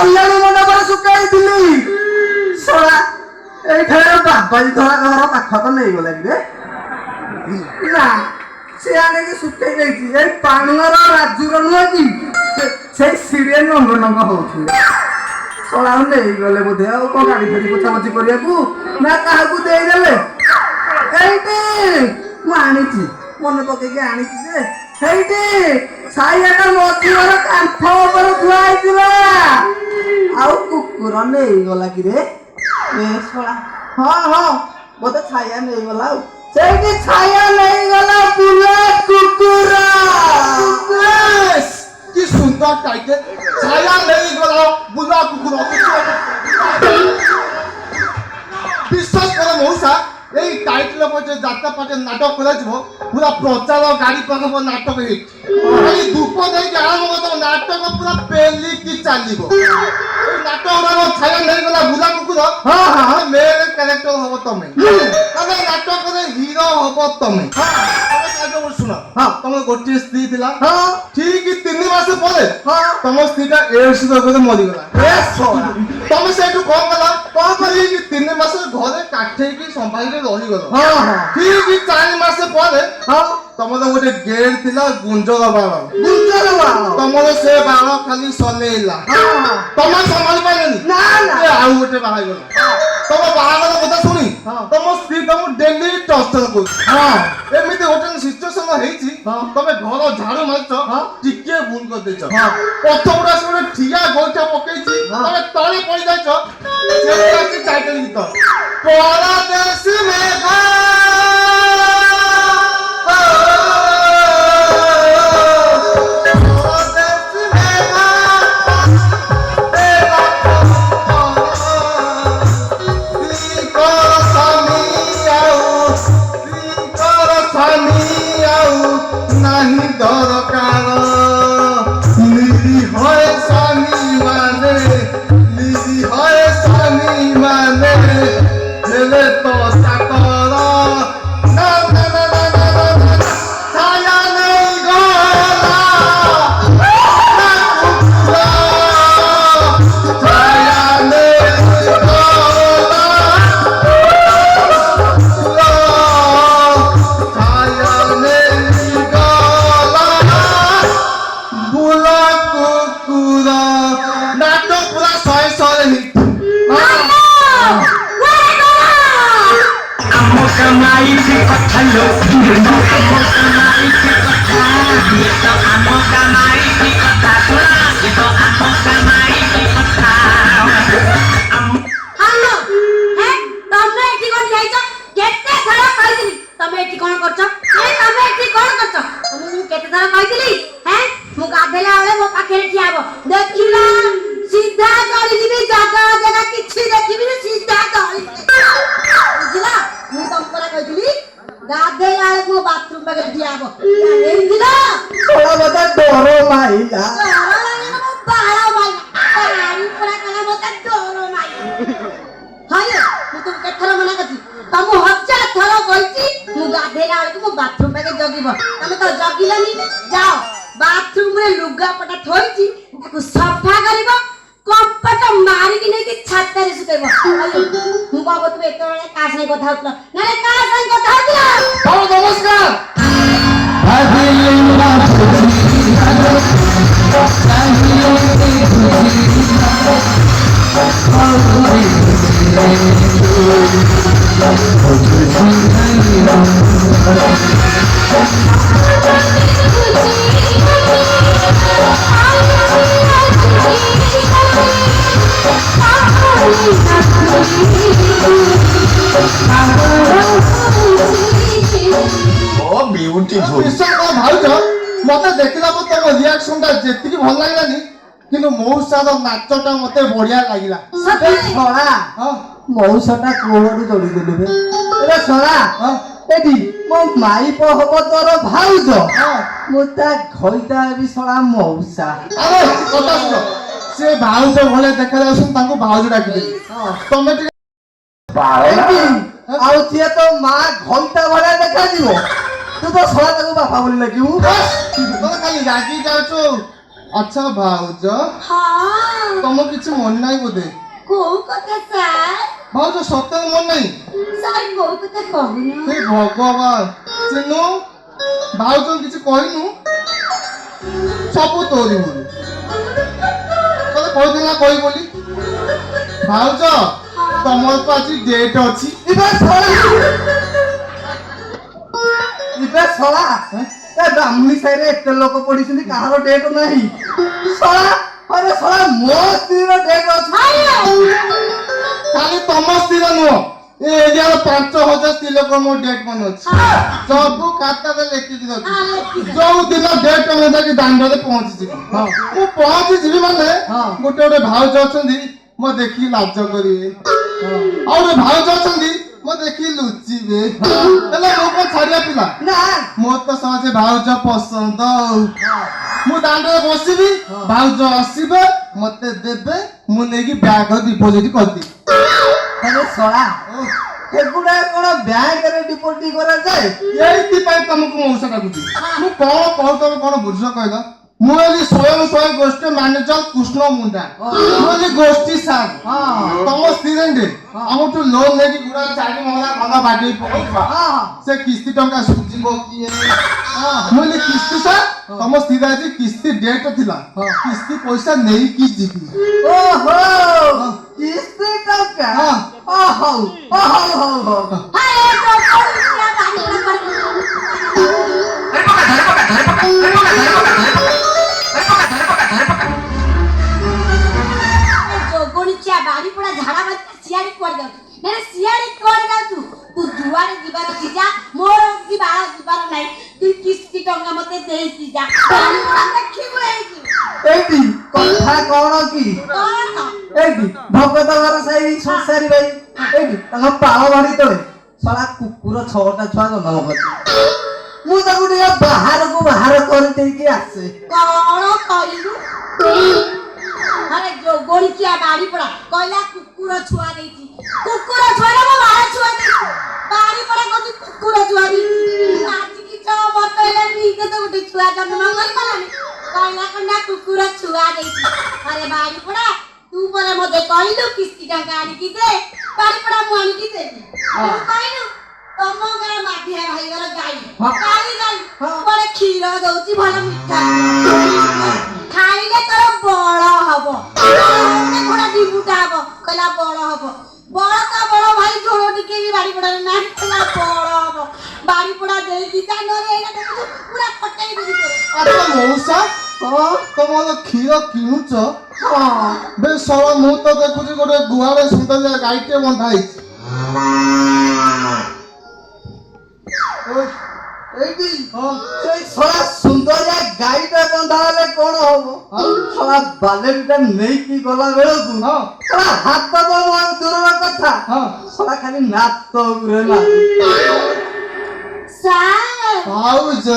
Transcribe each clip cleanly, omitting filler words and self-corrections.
କଲ୍ୟାଣୀ ମଣ୍ଡପରେ ଶୁଖାଇଥିଲି ଶଳା ଏଇଠାରେ ବାବାଜୀ ଧଳା ଘର ପାଖ ତ ନେଇଗଲା କି ରେ ନା ସେ ଆଣିକି ଶୁଖେଇ ଦେଇଛି ଏଇ ପାଣୁଆର ରାଜୁର ନୁହଁ କି ସେଇ ସିରିଏଲ ନଙ୍ଗ ନଙ୍ଗ ହଉଥିଲେ ଶଳା ନେଇଗଲେ ବୋଧେ ଆଉ କଣ ଗାଡି ଫାଡି ପୋଛାପୋଛି କରିବାକୁ ନା କାହାକୁ ଦେଇଦେଲେ ଏଇଠି ମୁଁ ଆଣିଛି ମନେ ପକେଇକି ଆଣିଛି ଯେ ସେଇଠି ସାଇଆଟା ମଝିର କାନ୍ଥ ଉପରେ ଥୁଆ ହେଇଥିଲା ଆଉ କୁକୁର ନେଇଗଲା କି ରେ ଶଳା ହଁ ହଁ ବୋଧେ ଛାୟା ନେଇଗଲା ଆଉ ସେଇଠି ଛାୟା ନେଇଗଲା ବୁଲେଟ କୁକୁର কি সুন্দর টাইটেল ছায়া নেইগলা বুলা কুকুর বিশ্বাস করে মৌসা এই টাইটেল উপরে যাত্রা পাঠে নাটক করেছিল পুরা প্রচার গাড়ি পাঠাবো নাটক হিট খালি ধূপ ଦେଇକି ଆରମ୍ଭ କରିଦେବ ନାଟକ ପୁରା ପେଲିକି ଚାଲିବ এই ନାଟକର ଛାୟା ନେଇଗଲା ବୁଲା କୁକୁର ହଁ ହଁ ମେନ୍ କ୍ୟାରେକ୍ଟର ହବ ତମେ ତମେ ନାଟକରେ ହିରୋ ହବ ତମେ ଶୁଣ ତମ ଗୋଟିଏ ସ୍ତ୍ରୀ ଥିଲା ଠିକ 3 ମାସ ପରେ ତମ ସ୍ତ୍ରୀଟା ଏଡ୍ସ ରୋଗରେ ମରିଗଲା ତମେ ସେଇଠୁ କଣ କଲ କଣ କରିକି 3 ମାସ ଘରେ କାଠେଇକି ସମ୍ଭାଳିକି ରହିଗଲ ଠିକ 4 ମାସ ପରେ ତମର ଗୋଟେ ଗେଟ୍ ଥିଲା ଗୁଞ୍ଜର ବାଳ ତମର ସେ ବାଳ ଖାଲି ସଲେଇଲା ତମେ ସମ୍ଭାଳି ପାରିଲନି ଆଉ ଗୋଟେ ବାହାରିଗଲ ତମ ବାହାଘର କଥା ଶୁଣି ତମ ସ୍ତ୍ରୀ ତମକୁ ଡେଲି ଟର୍ଚର କରୁଛି ଏମିତି ଗୋଟେ ସିଚୁଏସନ ହେଇଛି ତମେ ଘର ଝାଡୁ ମାରୁଛ ଟିକେ ଭୁଲ କରିଦେଇଛ ପଛ ଗୁଡା ସବୁ ଠିଆ ଗୋଇଠା ପକେଇଛି ତମେ ତଳେ ପଡିଯାଇଛ ଟାଇଟଲ ଗୀତ ପରଦେଶୀ ମେଘ मत देखला तुम रिएक्शन जी भल लगे कि मौसार नाचटा मत बढ़िया लगे मौसाटा कोहड़ू जोड़देलु छड़ा मो माइप हम तोर भाउज मुता घईटा भी छड़ा मौसा अरे कथा सुन से भाउज भले देखा भाउज डाक तुम तो माँ घईटा भले देखा तू तो छड़ा बापा बोली लगे खाली रागी जाऊ ଆଚ୍ଛା ଭାଉଜ ହଁ ତମ କିଛି ମନେ ନାହିଁ ବୋଧେ କୋଉ କଥା ସାର୍ ଭାଉଜ ସତରେ ମନେ ନାହିଁ ସାର୍ କୋଉ କଥା କହୁନ ହେ ଭଗବାନ ଚିନୁ ଭାଉଜ କିଛି କହିନୁ ସବୁ ତୋରି ବୋଲି ତତେ କହିଥିଲି ନା କହି ବୋଲି ଭାଉଜ ତମର ତ ଆଜି ଡେଟ୍ ଅଛି ଏବେ ଶଳା ଏ ବ୍ରାହ୍ମଣୀ ସାହିରେ ଏତେ ଲୋକ ପଡିଛନ୍ତି କାହାର ଡେଟ୍ ନାହିଁ ଶଳା ଆରେ ଶଳା ମୋ ସ୍ତ୍ରୀର ଡେଟ୍ ଅଛି ଖାଲି ତମ ସ୍ତ୍ରୀର ନୁହଁ ଏ ଏରିଆର 5000 ସ୍ତ୍ରୀ ଲୋକ ମୋ ଡେଟ୍ ମନେ ଅଛି ସବୁ ଖାତାରେ ଲେଖିକି ରଖି ଯୋଉ ଦିନ ଡେଟ୍ ମନେ ଯାଇକି ଦାଣ୍ଡରେ ପହଞ୍ଚିଯିବି ମୁଁ ପହଞ୍ଚିଯିବି ମାନେ ଗୋଟେ ଗୋଟେ ଭାଉଜ ଅଛନ୍ତି ମୋ ଦେଖିକି ଲାଜ କରିବେ ଆଉ ଗୋଟେ ଭାଉଜ ଅଛନ୍ତି ମୋ ଦେଖିକି ଲୁଚିବେ ହେଲେ ମୁଁ କଣ ଛାଡିବା ପିଲା ନା ମୋର ତ ସହଜେ ଭାଉଜ ପସନ୍ଦ ମୁଁ ଦାଣ୍ଡରେ ବସିବି ଭାଉଜ ଆସିବେ ମତେ ଦେବେ ମୁଁ ନେଇକି ବ୍ୟାଗ ଡିପୋଜିଟ୍ କରିଦିଏ ଆରେ ଶଳା ଏଗୁଡା କଣ ବ୍ୟାଙ୍କରେ ଡିପୋଜିଟ୍ କରାଯାଏ ଏଇଥିପାଇଁ ତମକୁ ମଉସା ଡାକୁଛି ମୁଁ କଣ କହୁଛ କଣ ବୁଝ କହିଲ ମୁଁ ହେଲି ସ୍ୱୟଂ ଗୋଷ୍ଠୀ ମ୍ୟାନେଜର କୃଷ୍ଣ ମୁଣ୍ଡା ମୁଁ ହେଲି ଗୋଷ୍ଠୀ ସାର୍ ତମ ସ୍ତ୍ରୀ ଆମଠୁ ଲୋନ୍ ନେଇକି ଗୁଡା 4 ମହଲା ଘର ବାଡେଇ ପକେଇବା ସେ କିସ୍ତି ଟଙ୍କା ସୁଝିବ କିଏ ମୁଁ ହେଲି କିସ୍ତି ସାର୍ ତମ ସ୍ତ୍ରୀ ଆଜି କିସ୍ତି ଡେଟ୍ ଥିଲା କିସ୍ତି ପଇସା ନେଇକି ଯିବି ଓହୋ କିସ୍ତି ଟଙ୍କା ହଉ ଯୋଗୁଣିଚିଆ ବାড়ি ପଡା ଝାଡା ବାନ୍ତି ସିଆଡେ କୁଆଡେ ଯାଉଛୁ ମାନେ ସିଆଡେ କୁଆଡେ ଯାଉଛୁ ତୁ ଯୁଆଡେ ଯିବାର ଅଛି ଯା ମୋର ଯିବାର ନାହିଁ ତୁ କିସ୍ତି ଟଙ୍କା ମତେ ଦେଇକି ଯା ଦେଖିବୁ ଏଇଠି କଥା କଣ କି ଏଇଠି ଭଗତ ଘର ସାହି ସଂସାରୀ ଭାଇ ଏଇଠି ତାଙ୍କ ପାଳ ବାଡି ତଳେ ଶଳା କୁକୁର 6ଟା ଛୁଆ ଜନ୍ମ କରିଛି ମୁଁ ତାକୁ ଟିକେ ବାହାରକୁ ବାହାର କରିଦେଇକି ଆସେ କଣ କହିଲୁ ଆରେ ଯୋଗୁଣିଚିଆ ବାড়ি ପଡା କହିଲା କୁକୁର ଛୁଆ ଦେଇଛି କୁକୁର ଛୁଆ ନା ମୋ ମାଆ ଛୁଆ ଦେଇଛି ବାড়ি ପଡା କହୁଛି କୁକୁର ଛୁଆ ଦେଇଛି ଆଜିକି 6 ବର୍ଷ ହେଲାଣି ନିଜେ ତ ଗୋଟେ ଛୁଆ ଜନ୍ମ କରିପାରିଲାନି କହିଲା କଣ୍ଡା କୁକୁର ଛୁଆ ଦେଇଛି ଆରେ ବାড়ি ପଡା ତୁ ପରେ ମତେ କହିଲୁ କିସ୍ତି ଟଙ୍କା ଆଣିକି ଦେ ବାড়ি ପଡା ମୁଁ ଆଣିକି ଦେବି ତୁ କହିଲୁ ତମ ଗାଁ ମାଧିଆ ଭାଇ ଘର ଗାଈ ପରେ କ୍ଷୀର ଦଉଛି ଭଲ ମିଠା ଖାଇଲେ ତୋର ବଳ ହବ ଘୋଡା ଦିବୁଟା ହବ କହିଲା ବଳ ହବ ବଳ ତ ବଳ ଭାଇ ଝୋଳ ଟିକେ ବି ବାড়ি ପଡାରେ ନାହିଁ କହିଲା ବଳ ହବ ବାড়ି ପଡା ଦେଇକି ଯା ନହେଲେ ଏଇଟା ଦେଖୁଛୁ ପୁରା ଫଟେଇ ଦେବି ଆଚ୍ଛା ମଉସା ତମର କ୍ଷୀର କିଣୁଛ ବେଶ ସଳ ମୁଁ ତ ଦେଖୁଛି ଗୋଟେ ଗୁହାଳେ ସୁନ୍ଦର ଗାଈଟେ ବନ୍ଧା ହେଇଛି ଏଇଠି ସେଇ ଶଳା ସୁନ୍ଦରିଆ ଗାଈଟା ବନ୍ଧା ହେଲେ କଣ ହବ ଶଳା ବାଲେଟିଟା ନେଇକି ଗଲା ବେଳକୁ ଶଳା ହାତ ତ ଦୂରର କଥା ଶଳା ଖାଲି ନାତ ଉରେ ଭାଉଜ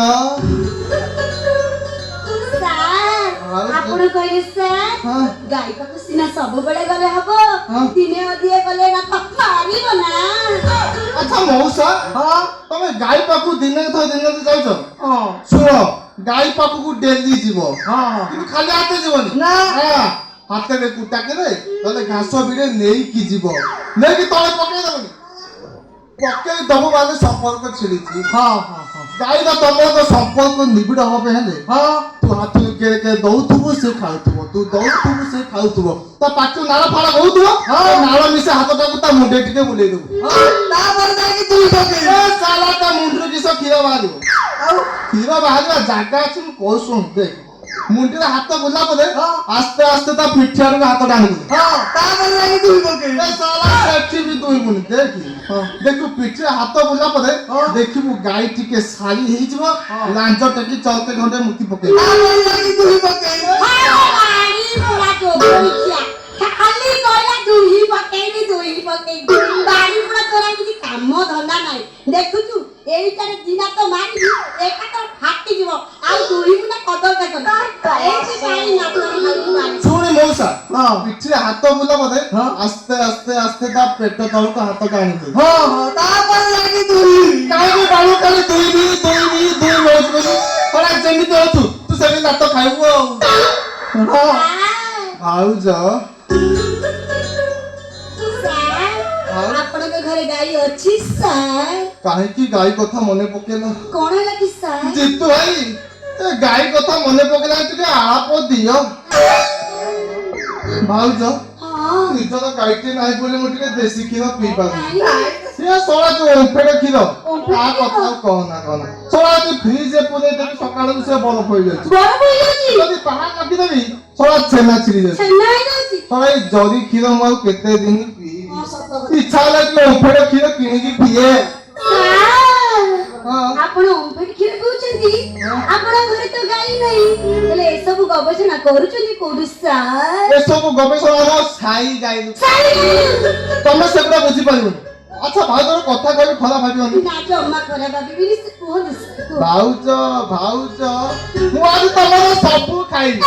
ଆପଣ କହିଲେ ସାର୍ ଗାଈ ପାଖକୁ ସିନା ସବୁବେଳେ ଗଲେ ହବ ଦିନେ ଅଧିକ ଗଲେ ନା ମାରିବ ନା ଆଚ୍ଛା ମଉସା ତମେ ଗାଈ ପାଖକୁ ଦିନେ ଯାଉଛ ଶୁଣ ଗାଈ ପାଖକୁ ଡେଲି ଯିବ କିନ୍ତୁ ଖାଲି ହାତେ ଯିବନି ହାତରେ କୁଟାକେରେ ନହେଲେ ଘାସ ବିଡେ ନେଇକି ଯିବ ନେଇକି ତଳେ ପକେଇ ଦବନି ପକେଇ ଦବ ମାନେ ସମ୍ପର୍କ ଛିଡ଼ିଛି ଗାଈର ତମର ତ ସମ୍ପର୍କ ନିବିଡ଼ ହବା ପାଇଁ ହେଲେ ତୁ ହାତକୁ ଦଉଥିବୁ ସେ ଖାଉଥିବ ତୁ ଦଉଥିବୁ ସେ ଖାଉଥିବ ତା ପାଟିରୁ ନାଳ ଫାଳ ବହୁଥିବ ନାଳ ମିଶା ହାତଟାକୁ ତା ମୁଣ୍ଡେ ଟିକେ ବୁଲେଇ ଦବୁ ତାପରେ ଯାଇକି ଦୁଇ ପକେଇ ଚାଲା ତା ମୁଣ୍ଡରୁ କିସ କ୍ଷୀର ବାହାରିବ କ୍ଷୀର ବାହାରିବା ଜାଗା ଅଛି ମୁଁ କହୁ ଶୁଣ ଦେଖ ମୁଣ୍ଡିରେ ହାତ ବୁଲା ପରେ ଆସ୍ତେ ଆସ୍ତେ ତା ପିଠି ଆଡକୁ ହାତ ଟାଣିବୁ ତାପରେ ଯାଇକି ଦୁଇ ପକେଇ ସେଠି ବି ଦୁଇବୁନି ଦେଖି ଦେଖୁ ପିଠିରେ ହାତ ବୁଲା ପରେ ଦେଖିବୁ ଗାଈ ଟିକେ ଶାଳି ହେଇଯିବ ଲାଞ୍ଜ ଟେକି ଚଳତେ ଘଣ୍ଟେ ମୁତି ପକେଇବ ତାପରେ ଯାଇକି ଦୁଇ ପକେଇ ଖାଲି କହିଲା ଦୁଇ ପକେଇବି ବାড়ি ପୁରା ତୋର କିଛି କାମ ଧନ୍ଦା ନାହିଁ ଦେଖୁଛୁ ଏଇଟାରେ ଦିନା ତ ମାରିବି ଏକା ତ ଫାଟିଯିବ ଆଉ ଦୁଇ ମୁଣ୍ଡା କଦଳଟା ଶୁଣି ମଉସା ପିଠିରେ ହାତ ବୁଲା ବୋଧେ ଆସ୍ତେ ଆସ୍ତେ ଆସ୍ତେ ତା ପେଟ ତଳକୁ ହାତ ଟାଣିବୁ ତାପରେ ଯାଇକି ଦୁଇ କାହିଁକି ବାଳୁ କାଲି ଦୁଇ ମଉଜ କରୁ ଯେମିତି ଅଛୁ ତୁ ସେମିତି ଭାତ ଖାଇବୁ ଆଉ ଭାଉଜ ଆପଣଙ୍କ ଘରେ ଗାଈ ଅଛି ସାର୍? କାହିଁକି ଗାଈ କଥା ମନେ ପକେଇଲ? କଣ ହେଲା କି ସାର୍? ଜିତୁ ଭାଇ ଏ ଗାଈ କଥା ମନେ ପକେଇଲା ଟିକେ ଆଳାପ ଦିଅ। ଭାଉଜ ନିଜର ଗାଈଟି ନାହିଁ ବୋଲି ମୁଁ ଟିକେ ଦେଶୀ କ୍ଷୀର ପିଇ ପାରୁନି। ସିଏ ଶଳା ଯୋଉ ଓମ୍ଫେଡ କ୍ଷୀର ତା କଥା ଆଉ କହନା କହନା। ଶଳା ଯଦି ଫ୍ରିଜରେ ପୁରେଇ ଦେବି ସକାଳକୁ ସେ ବରଫ ହେଇଯାଉଛି। ଯଦି ବାହା ରଖିଦେବି ଶଳା ଛେନା ଛିଡି ଯାଉଛି। ଶଳା ଏଇ ଜରି କ୍ଷୀର ମୁଁ ଆଉ କେତେ ଦିନ ପିଇବି? ଇଚ୍ଛା ହେଲା ଟିକେ ଓମ୍ଫେଡ କ୍ଷୀର କିଣିକି ପିଏ। ଆପଣ ଓମ୍ଫେଡ କ୍ଷୀର ପିଉଛନ୍ତି? ଆପଣଙ୍କ ଘରେ ତ ଗାଈ ନାହିଁ, ହେଲେ ଏସବୁ ଗବେଷଣା କରୁଛନ୍ତି କୋଉଠି ସାର୍? ଏସବୁ ଗବେଷଣା ଆମ ସାଇ ଗାଈ। ତମେ ସେଗୁଡା ବୁଝିପାରିବନି। ଆଚ୍ଛା ଭାଉଜର କଥା କହିବି ଖରାପ ଭାବିବନି। ନା ଜମା ଖରାପ ଭାବିବିନି, ସେ କୁହନ୍ତୁ ସାର୍, କୁହ। ଭାଉଜ ଭାଉଜ ମୁଁ ଆଜି ତମର ସବୁ ଖାଇବି।